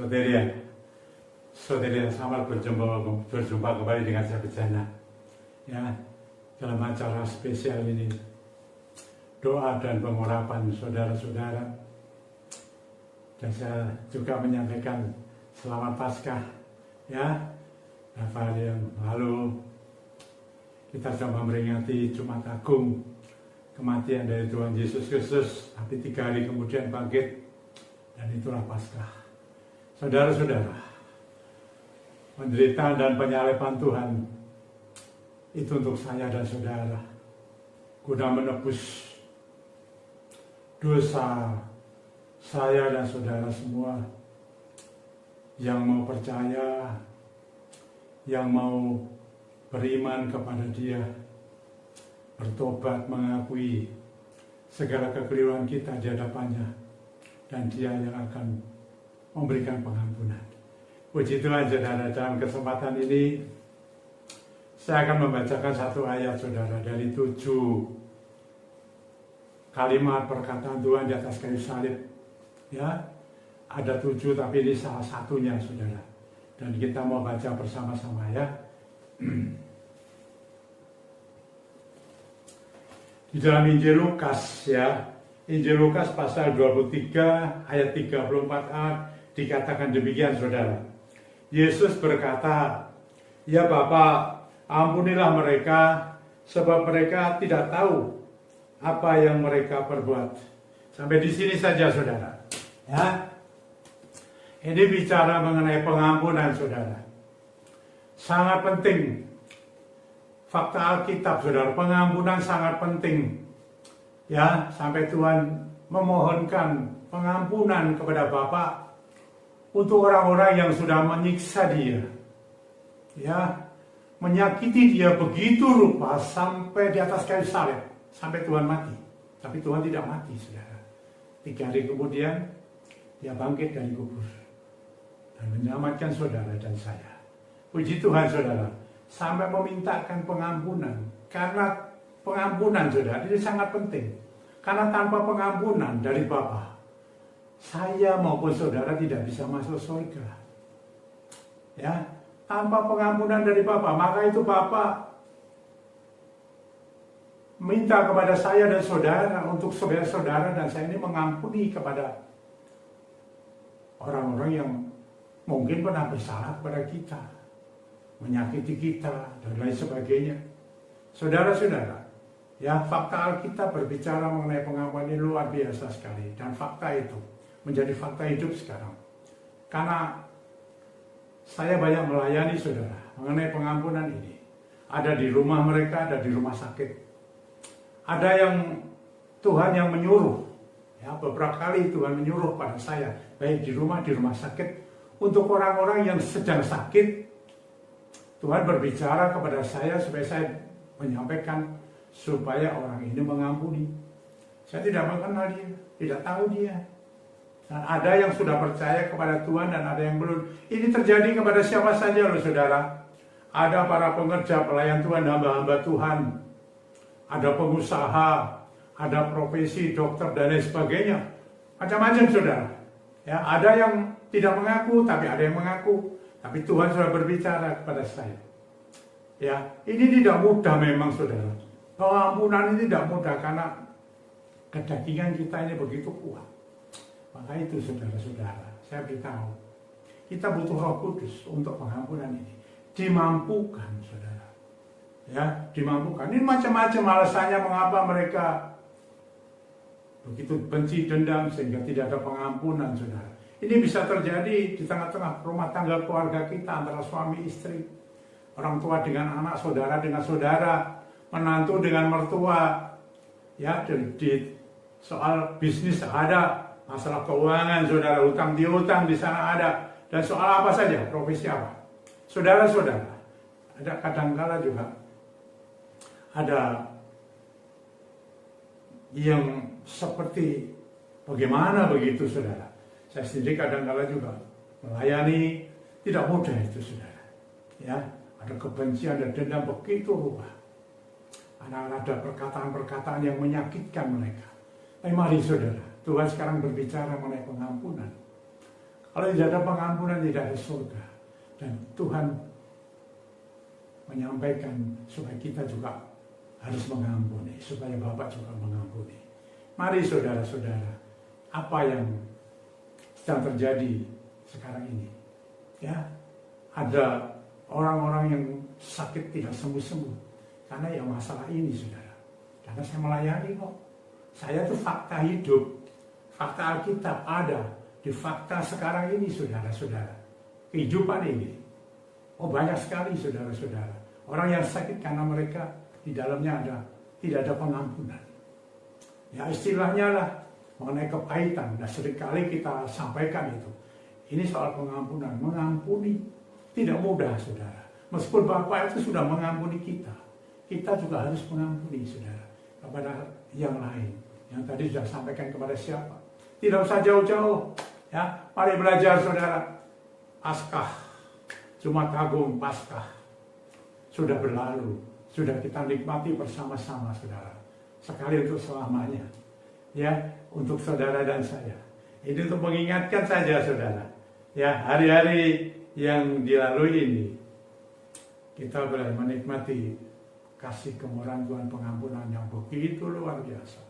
Saudara, selamat berjumpa kembali dengan saya Bejana. Ya, dalam acara spesial ini, doa dan pengurapan saudara-saudara. Dan saya juga menyampaikan selamat Paskah. Ya, beberapa hari yang lalu kita sudah memperingati Jumat Agung, kematian dari Tuhan Yesus Kristus, tapi 3 hari kemudian bangkit, dan itulah Paskah. Saudara-saudara, penderitaan dan penyaliban Tuhan itu untuk saya dan saudara, guna menebus dosa saya dan saudara semua yang mau percaya, yang mau beriman kepada Dia, bertobat, mengakui segala kekeliruan kita di hadapannya, dan Dia yang akan memberikan pengampunan. Puji Tuhan, saudara, dalam kesempatan ini saya akan membacakan satu ayat, saudara, dari 7 kalimat perkataan Tuhan di atas kayu salib. Ya, ada 7, tapi ini salah satunya, saudara. Dan kita mau baca bersama-sama, ya. Di dalam Injil Lukas, ya, Injil Lukas pasal 23 ayat 34a dikatakan demikian, saudara. Yesus berkata, "Ya Bapa, ampunilah mereka, sebab mereka tidak tahu apa yang mereka perbuat." Sampai di sini saja, saudara. Ya, ini bicara mengenai pengampunan, saudara. Sangat penting. Fakta Alkitab, saudara, pengampunan sangat penting. Ya, sampai Tuhan memohonkan pengampunan kepada Bapa untuk orang-orang yang sudah menyiksa Dia. Ya, menyakiti Dia begitu rupa sampai di atas kayu salib, sampai Tuhan mati. Tapi Tuhan tidak mati, saudara. 3 hari kemudian Dia bangkit dari kubur dan menyelamatkan saudara dan saya. Puji Tuhan, saudara, sampai memintakan pengampunan. Karena pengampunan, saudara, ini sangat penting. Karena tanpa pengampunan dari Bapa, saya maupun saudara tidak bisa masuk surga. Ya, tanpa pengampunan dari Bapa, maka itu Bapa minta kepada saya dan saudara untuk saudara-saudara dan saya ini mengampuni kepada orang-orang yang mungkin pernah bersalah kepada kita, menyakiti kita, dan lain sebagainya. Saudara-saudara, ya, fakta Alkitab berbicara mengenai pengampunan ini luar biasa sekali. Dan fakta itu menjadi fakta hidup sekarang. Karena saya banyak melayani saudara mengenai pengampunan ini. Ada di rumah mereka, ada di rumah sakit. Ada yang Tuhan yang menyuruh. Ya, beberapa kali Tuhan menyuruh pada saya, baik di rumah sakit, untuk orang-orang yang sedang sakit. Tuhan berbicara kepada saya supaya saya menyampaikan supaya orang ini mengampuni. Saya tidak mengenal dia, tidak tahu dia. Dan ada yang sudah percaya kepada Tuhan dan ada yang belum. Ini terjadi kepada siapa saja loh, saudara. Ada para pengerja, pelayan Tuhan, hamba-hamba Tuhan. Ada pengusaha, ada profesi, dokter, dan lain sebagainya. Macam-macam, saudara. Ya, ada yang tidak mengaku, tapi ada yang mengaku. Tapi Tuhan sudah berbicara kepada saya. Ya, ini tidak mudah memang, saudara. Pengampunan ini tidak mudah karena kedagingan kita ini begitu kuat. Maka itu, saudara-saudara, saya beritahu, kita butuh Roh Kudus untuk pengampunan ini. Dimampukan, saudara. Ya, dimampukan. Ini macam-macam alasannya mengapa mereka begitu benci, dendam, sehingga tidak ada pengampunan, saudara. Ini bisa terjadi di tengah-tengah rumah tangga keluarga kita, antara suami istri, orang tua dengan anak, saudara dengan saudara, menantu dengan mertua. Ya, di soal bisnis ada, masalah keuangan, saudara, hutang piutang di sana ada, dan soal apa saja, profesi apa. Saudara-saudara, ada kadang-kala juga ada yang seperti bagaimana begitu, saudara. Saya sendiri kadang-kala juga melayani, tidak mudah itu, saudara. Ya, ada kebencian dan dendam begitu rupa. Ada perkataan-perkataan yang menyakitkan mereka. Tapi mari, saudara, Tuhan sekarang berbicara mengenai pengampunan. Kalau tidak ada pengampunan, tidak ada surga. Dan Tuhan menyampaikan supaya kita juga harus mengampuni, supaya Bapak juga mengampuni. Mari saudara-saudara, apa yang sedang terjadi sekarang ini? Ya, ada orang-orang yang sakit tidak sembuh-sembuh karena ya masalah ini, saudara. Karena saya melayani kok. Saya tuh fakta hidup, fakta Alkitab ada di fakta sekarang ini, saudara-saudara. Kehidupan ini. Oh, banyak sekali saudara-saudara. Orang yang sakit karena mereka di dalamnya tidak ada pengampunan. Ya istilahnya lah mengenai kepahitan. Dan seringkali kita sampaikan itu. Ini soal pengampunan. Mengampuni tidak mudah, saudara. Meskipun Bapak itu sudah mengampuni kita. Kita juga harus mengampuni, saudara. Kepada yang lain. Yang tadi sudah sampaikan kepada siapa. Tidak usah jauh-jauh. Ya, mari belajar, saudara. Paskah, Jumat Agung Paskah sudah berlalu. Sudah kita nikmati bersama-sama, saudara. Sekali untuk selamanya. Ya, untuk saudara dan saya. Ini untuk mengingatkan saja, saudara. Ya, hari-hari yang dilalui ini, kita boleh menikmati kasih kemurahan Tuhan, pengampunan yang begitu luar biasa.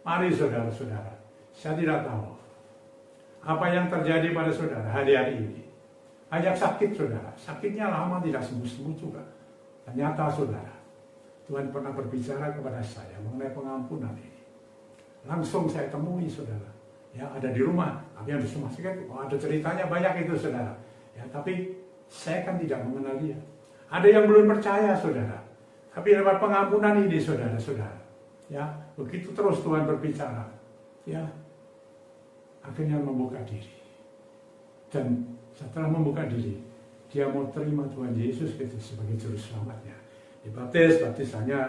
Mari saudara-saudara, saya tidak tahu apa yang terjadi pada saudara hari-hari ini. Banyak sakit, saudara. Sakitnya lama tidak sembuh-sembuh juga. Ternyata, saudara, Tuhan pernah berbicara kepada saya mengenai pengampunan ini. Langsung saya temui, saudara. Ya, ada di rumah. Tapi yang di rumah sakit, ada ceritanya banyak itu, saudara. Ya, tapi saya kan tidak mengenal dia. Ada yang belum percaya, saudara. Tapi lewat pengampunan ini, saudara-saudara. Ya, begitu terus Tuhan berbicara. Ya, akhirnya membuka diri. Dan setelah membuka diri, dia mau terima Tuhan Yesus Kristus sebagai juru selamatnya. Baptisannya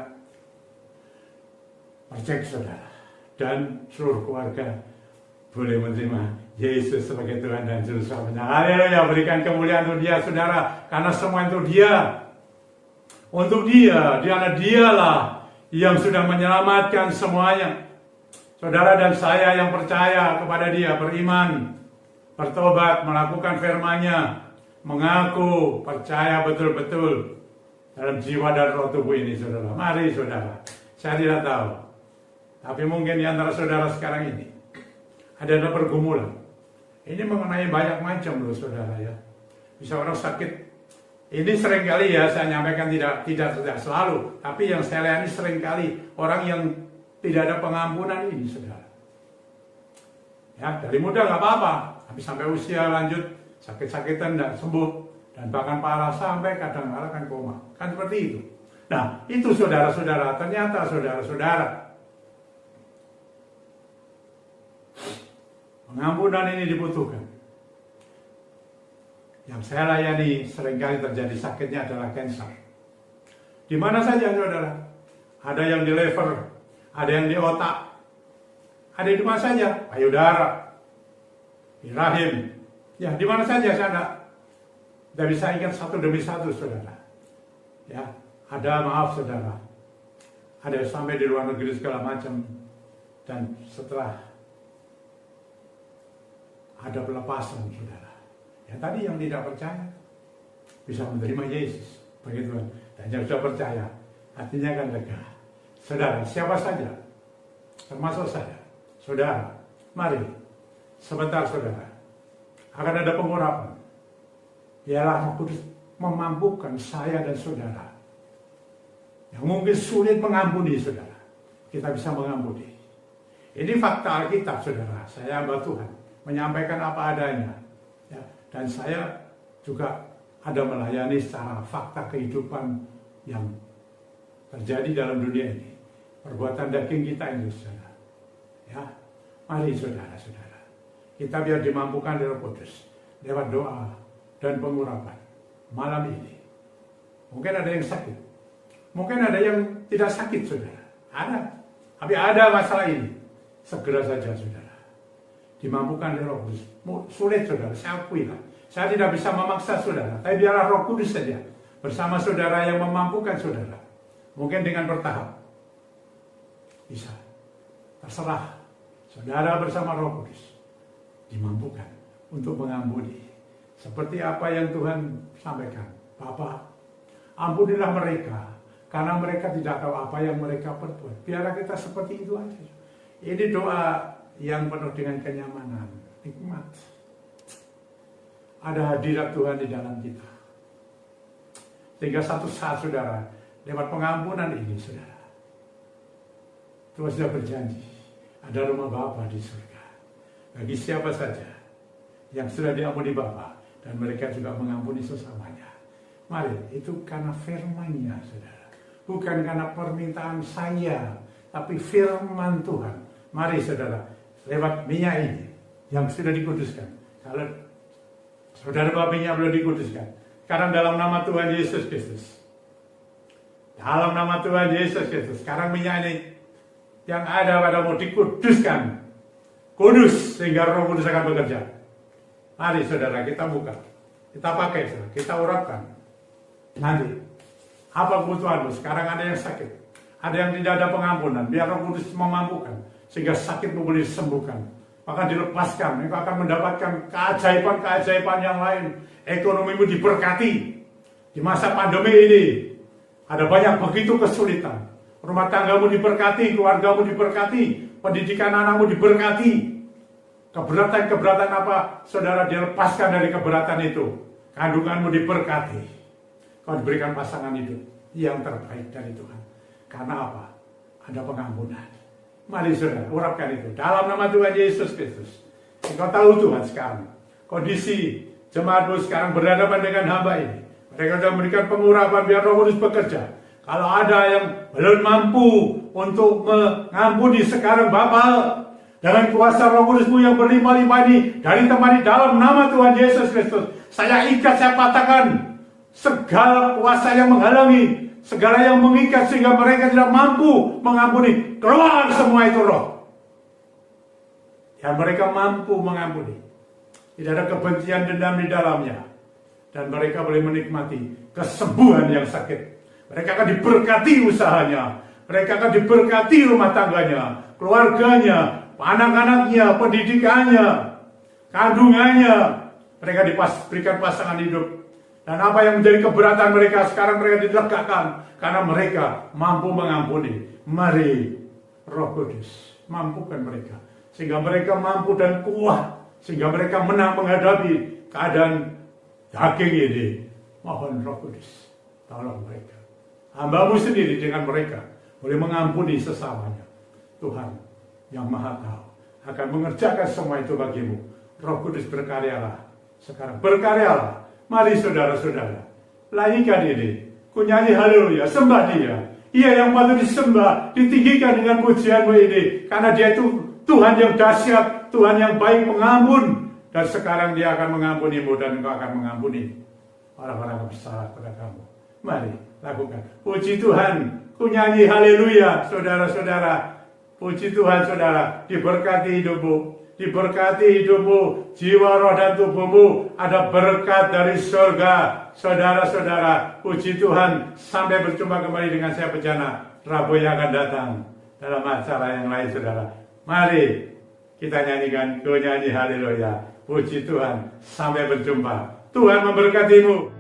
percaya, saudara. Dan seluruh keluarga boleh menerima Yesus sebagai Tuhan dan juru selamatnya. Haleluya, berikan kemuliaan untuk dia, saudara. Karena semua untuk dia. Untuk dia, dialah yang sudah menyelamatkan semuanya. Saudara dan saya yang percaya kepada dia, beriman, bertobat, melakukan firman-Nya, mengaku, percaya betul-betul dalam jiwa dan roh tubuh ini, saudara. Mari, saudara. Saya tidak tahu. Tapi mungkin di antara saudara sekarang ini, ada pergumulan. Ini mengenai banyak macam loh, saudara ya. Bisa orang sakit. Ini seringkali ya, saya nyampaikan tidak selalu. Tapi yang saya layani seringkali orang yang tidak ada pengampunan ini, saudara. Ya, dari muda nggak apa-apa. Tapi sampai usia lanjut, sakit-sakitan dan sembuh. Dan bahkan parah sampai kadang-kadang kan koma. Kan seperti itu. Nah, itu saudara-saudara. Ternyata saudara-saudara, pengampunan ini dibutuhkan. Yang saya layani seringkali terjadi sakitnya adalah kanker. Di mana saja, saudara. Ada yang di lever, ada yang di otak, ada di mana saja, payudara, di rahim. Ya, di mana saja saya tidak bisa ingat satu demi satu, saudara. Ya, ada, maaf, saudara. Ada yang sampai di luar negeri segala macam. Dan setelah ada pelepasan, saudara. Ya, tadi yang tidak percaya bisa menerima Yesus bagi Tuhan. Dan yang sudah percaya, hatinya akan lega. Saudara, siapa saja, termasuk saya, saudara, mari, sebentar, saudara, akan ada pengurapan. Biarlah Roh Kudus memampukan saya dan saudara yang mungkin sulit mengampuni, saudara. Kita bisa mengampuni. Ini fakta Alkitab, saudara. Saya hamba Tuhan, menyampaikan apa adanya. Ya, dan saya juga ada melayani secara fakta kehidupan yang terjadi dalam dunia ini. Perbuatan daging kita ini, saudara. Ya, mari saudara-saudara. Kita biar dimampukan oleh Roh Kudus lewat doa dan pengurapan malam ini. Mungkin ada yang sakit. Mungkin ada yang tidak sakit, saudara. Ada. Tapi ada masalah ini. Segera saja, saudara. Dimampukan oleh Roh Kudus. Sulit, saudara. Saya akui lah. Saya tidak bisa memaksa saudara. Tapi biarlah Roh Kudus saja. Bersama saudara yang memampukan saudara. Mungkin dengan bertahap. Bisa. Terserah. Saudara bersama Roh Kudus. Dimampukan untuk mengampuni. Seperti apa yang Tuhan sampaikan. Bapa, ampunilah mereka, karena mereka tidak tahu apa yang mereka perbuat. Biarlah kita seperti itu aja. Ini doa yang penuh dengan kenyamanan, nikmat. Ada hadirat Tuhan di dalam kita. Sehingga satu saat saudara, lewat pengampunan ini saudara, Tuhan sudah berjanji, ada rumah Bapa di surga. Bagi siapa saja yang sudah diampuni Bapa, dan mereka juga mengampuni sesamanya. Mari, itu karena firman-Nya saudara. Bukan karena permintaan saya, tapi firman Tuhan. Mari saudara, lewat minyak ini yang sudah dikuduskan. Kalau saudara babinya belum dikuduskan, sekarang dalam nama Tuhan Yesus Kristus. Dalam nama Tuhan Yesus Kristus, sekarang minyak ini yang ada padamu dikuduskan. Kudus, sehingga Roh Kudus akan bekerja. Mari saudara, kita buka. Kita pakai, saudara. Kita urapkan. Nanti, apa kebutuhanmu? Sekarang ada yang sakit. Ada yang tidak ada pengampunan. Biar Roh Kudus memampukan. Sehingga sakitmu boleh disembuhkan. Maka dilepaskan. Engkau akan mendapatkan keajaiban-keajaiban yang lain. Ekonomimu diberkati. Di masa pandemi ini, ada banyak begitu kesulitan. Rumah tanggamu diberkati, keluargamu diberkati, pendidikan anakmu diberkati. Keberatan-keberatan apa, saudara, dilepaskan dari keberatan itu. Kandunganmu diberkati. Kau diberikan pasangan hidup yang terbaik dari Tuhan. Karena apa? Ada pengampunan. Mari saudara, urapkan itu. Dalam nama Tuhan Yesus Kristus. Engkau tahu Tuhan sekarang. Kondisi jemaatmu sekarang berhadapan dengan hamba ini. Mereka sudah memberikan pengurapan biar Roh Kudus bekerja. Kalau ada yang belum mampu untuk mengampuni sekarang Bapa, dengan kuasa Roh Kudus-Mu yang berlimpah-limpah ini, dari tempat di dalam nama Tuhan Yesus Kristus, saya ikat, saya patahkan segala kuasa yang menghalangi, segala yang mengikat sehingga mereka tidak mampu mengampuni. Keluar semua itu roh. Dan mereka mampu mengampuni. Tidak ada kebencian dendam di dalamnya. Dan mereka boleh menikmati kesembuhan yang sakit. Mereka akan diberkati usahanya. Mereka akan diberkati rumah tangganya, keluarganya, anak-anaknya, pendidikannya, kandungannya. Mereka diberikan pasangan hidup. Dan apa yang menjadi keberatan mereka, sekarang mereka dilegakan. Karena mereka mampu mengampuni. Mari, Roh Kudus, mampukan mereka. Sehingga mereka mampu dan kuat. Sehingga mereka menang menghadapi keadaan daging ini. Mohon Roh Kudus, tolong mereka. Hamba-Mu sendiri dengan mereka boleh mengampuni sesamanya. Tuhan yang Maha Tahu akan mengerjakan semua itu bagimu. Roh Kudus berkaryalah sekarang. Berkaryalah. Mari saudara-saudara, nyanyikan ini. Ku nyanyi haleluya, sembah Dia. Ia yang patut disembah, ditinggikan dengan pujianmu ini. Karena Dia itu Tuhan yang dahsyat, Tuhan yang baik pengampun. Dan sekarang Dia akan mengampunimu dan engkau akan mengampuni orang-orang yang bersalah pada kamu. Mari lakukan. Puji Tuhan, ku nyanyi haleluya, saudara-saudara. Puji Tuhan saudara, diberkati hidupmu. Diberkati hidupmu, jiwa, roh, dan tubuhmu. Ada berkat dari surga. Saudara-saudara, puji Tuhan. Sampai berjumpa kembali dengan saya Pejana Rabu yang akan datang dalam acara yang lain saudara. Mari kita nyanyikan, ku nyanyi haleluya. Puji Tuhan, sampai berjumpa. Tuhan memberkatimu.